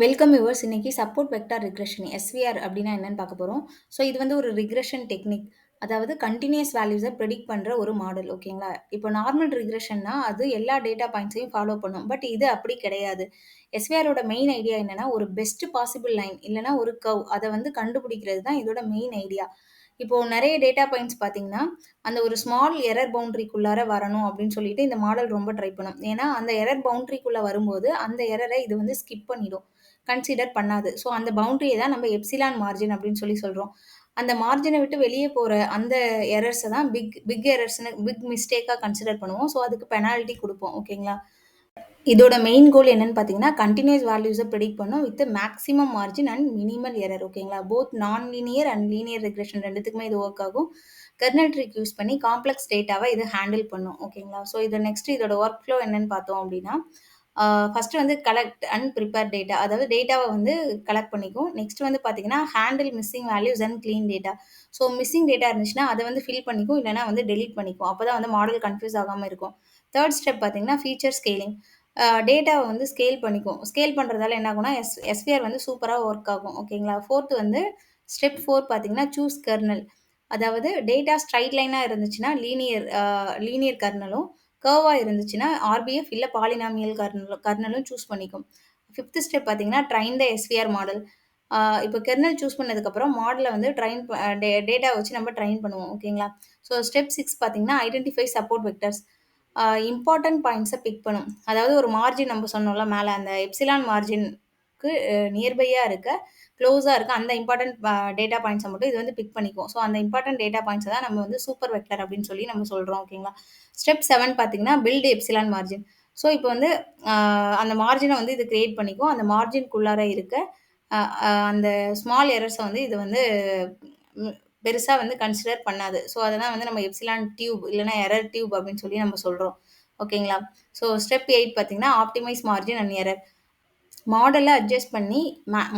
Welcome viewers. இன்னைக்கு support vector regression SVR அப்படின்னா என்னன்னு பார்க்க போறோம். ஸோ இது வந்து ஒரு ரிக்ரெஷன் டெக்னிக். அதாவது கன்டினியூஸ் வேல்யூஸை ப்ரெடிக்ட் பண்ற ஒரு மாடல். ஓகேங்களா? இப்போ நார்மல் ரிக்ரெஷன்னா அது எல்லா டேட்டா பாயிண்ட்ஸையும் ஃபாலோ பண்ணும். பட் இது அப்படி கிடையாது. எஸ்விஆரோட மெயின் ஐடியா என்னன்னா ஒரு பெஸ்ட் பாசிபிள் லைன் இல்லைன்னா ஒரு கர்வ் அதை வந்து கண்டுபிடிக்கிறது தான் இதோட மெயின் ஐடியா. இப்போ நிறைய டேட்டா பாயிண்ட்ஸ் பார்த்தீங்கன்னா அந்த ஒரு ஸ்மால் எரர் பவுண்டரிக்குள்ளார வரணும் அப்படின்னு சொல்லிட்டு இந்த மாடல் ரொம்ப ட்ரை பண்ணும். ஏன்னா அந்த எரர் பவுண்டரிக்குள்ள வரும்போது அந்த எரரை இது வந்து ஸ்கிப் பண்ணிடும், கன்சிடர் பண்ணாது. ஸோ அந்த பவுண்டரியை தான் நம்ம எப்சிலான் மார்ஜின் அப்படின்னு சொல்லி சொல்றோம். அந்த மார்ஜினை விட்டு வெளியே போற அந்த எரர்ஸை தான் பிக் பிக் எரர்ஸ்னு பிக் மிஸ்டேக்காக கன்சிடர் பண்ணுவோம். ஸோ அதுக்கு பெனால்ட்டி கொடுப்போம். ஓகேங்களா? இதோட மெயின் கோல் என்னன்னு பார்த்தீங்கன்னா கண்டினியூஸ் வேல்யூஸை ப்ரெடிக்ட் பண்ணும் with maximum margin and minimal error. ஓகேங்களா? போத் நான் லீனியர் அண்ட் லீனியர் ரெக்ரெஷன் ரெண்டுத்துக்குமே இது ஒர்க் ஆகும். கெர்னல் ட்ரிக் யூஸ் பண்ணி காம்ப்ளெக்ஸ் டேட்டாவை இது ஹேண்டில் பண்ணும். ஓகேங்களா? ஸோ இது நெக்ஸ்ட் இதோட ஒர்க் ஃப்ளோ என்னன்னு பார்த்தோம் அப்படின்னா ஃபர்ஸ்ட் வந்து கலெக்ட் அண்ட் ப்ரிப்பேர் டேட்டா, அதாவது டேட்டாவை வந்து கலெக்ட் பண்ணிக்கும். நெக்ஸ்ட் வந்து பார்த்தீங்கன்னா handle missing values and clean data. So missing data இருந்துச்சுன்னா அதை வந்து ஃபில் பண்ணிக்கும், இல்லைனா வந்து டெலீட் பண்ணிக்கும். அப்போ தான் வந்து மாடல் கன்ஃபியூஸ் ஆகாமல் இருக்கும். தேர்ட் ஸ்டெப் பார்த்தீங்கன்னா ஃபீச்சர் ஸ்கேலிங். டேட்டாவை வந்து ஸ்கேல் பண்ணிக்கும். ஸ்கேல் பண்ணுறதால என்ன ஆகும்னா எஸ்விஆர் வந்து சூப்பராக ஒர்க் ஆகும். ஓகேங்களா? ஃபோர்த் வந்து ஸ்டெப் 4 பார்த்தீங்கன்னா சூஸ் கெர்னல். அதாவது டேட்டா ஸ்ட்ரைட் லைனாக இருந்துச்சுன்னா லீனியர் கர்னலும், கர்வாக இருந்துச்சுன்னா ஆர்பிஎஃப் இல்லை பாலினாமியல் கர்னலும் சூஸ் பண்ணிக்கும். ஃபிஃப்த் ஸ்டெப் பார்த்தீங்கன்னா ட்ரைன் த எஸ்விஆர் மாடல். இப்போ கெர்னல் சூஸ் பண்ணதுக்கப்புறம் மாடலை வந்து டேட்டா வச்சு நம்ம ட்ரைன் பண்ணுவோம். ஓகேங்களா? ஸோ ஸ்டெப் 6 பார்த்தீங்கன்னா ஐடென்டிஃபை சப்போர்ட் வெக்டர்ஸ். இம்பார்ட்டன்ட் பாயிண்ட்ஸை பிக் பண்ணும். அதாவது ஒரு மார்ஜின் நம்ம சொன்னோம்ல மேலே, அந்த எப்சிலான் மார்ஜினுக்கு நியர்பையாக இருக்க, க்ளோஸாக இருக்க அந்த இம்பார்ட்டன்ட் டேட்டா பாயிண்ட்ஸை மட்டும் இது வந்து பிக் பண்ணிக்கும். ஸோ அந்த இம்பார்ட்டன்ட் டேட்டா பாயிண்ட்ஸை தான் நம்ம வந்து சூப்பர் வெக்டர் அப்படின்னு சொல்லி நம்ம சொல்கிறோம். ஓகேங்களா? ஸ்டெப் 7 பார்த்தீங்கன்னா பில்ட் எப்சிலான் மார்ஜின். ஸோ இப்போ வந்து அந்த மார்ஜினை வந்து இது கிரியேட் பண்ணிக்கும். அந்த மார்ஜின்குள்ளார இருக்க அந்த ஸ்மால் எரர்ஸை வந்து இது வந்து பெருசா வந்து கன்சிடர் பண்ணாது. ஸோ அததான் வந்து நம்ம எப்சிலான் டியூப் இல்லைன்னா எரர் டியூப் அப்படின்னு சொல்லி நம்ம சொல்றோம். ஓகேங்களா? ஸோ ஸ்டெப் 8 பார்த்தீங்கன்னா ஆப்டிமைஸ் மார்ஜின் அண்ட் எரர். மாடலை அட்ஜஸ்ட் பண்ணி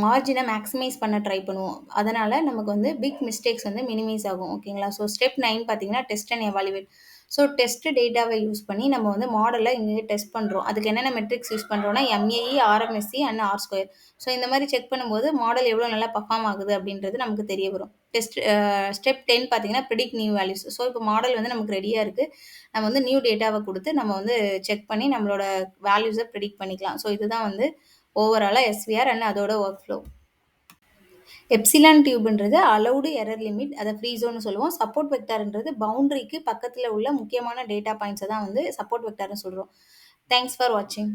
மார்ஜினை மேக்ஸிமைஸ் பண்ண ட்ரை பண்ணுவோம். அதனால நமக்கு வந்து பிக் மிஸ்டேக்ஸ் வந்து மினிமைஸ் ஆகும். ஓகேங்களா? ஸோ ஸ்டெப் 9 பார்த்தீங்கன்னா test and evaluate. So test டேட்டாவை யூஸ் பண்ணி நம்ம வந்து மாடலை இங்கே டெஸ்ட் பண்ணுறோம். அதுக்கு என்னென்ன மெட்ரிக்ஸ் யூஸ் பண்ணுறோம்னா MAE, RMSC and R square. So இந்த மாதிரி செக் பண்ணும்போது மாடல் எவ்வளோ நல்லா பர்ஃபார்ம் ஆகுது அப்படின்றது நமக்கு தெரிய வரும். ஸ்டெப் 10 பார்த்தீங்கன்னா ப்ரிடிக்ட் நியூ வேல்யூஸ். ஸோ இப்போ மாடல் வந்து நமக்கு ரெடியாக இருக்குது. நம்ம வந்து நியூ டேட்டாவை கொடுத்து நம்ம வந்து செக் பண்ணி நம்மளோட வேல்யூஸை ப்ரிடிக்ட் பண்ணிக்கலாம். ஸோ இதுதான் வந்து ஓவராலா எஸ்விஆர் அண்ட் அதோட ஒர்க் ஃப்ளோ. எப்சிலான் டியூப்ன்றது அலௌடு எரர் லிமிட், அதை ஃப்ரீ ஜோன்னு சொல்லுவோம். சப்போர்ட் வெக்டார்ன்றது பவுண்டரிக்கு பக்கத்தில் உள்ள முக்கியமான டேட்டா பாயிண்ட்ஸை தான் வந்து சப்போர்ட் வெக்டார்னு சொல்கிறோம். தேங்க்ஸ் ஃபார் வாட்சிங்.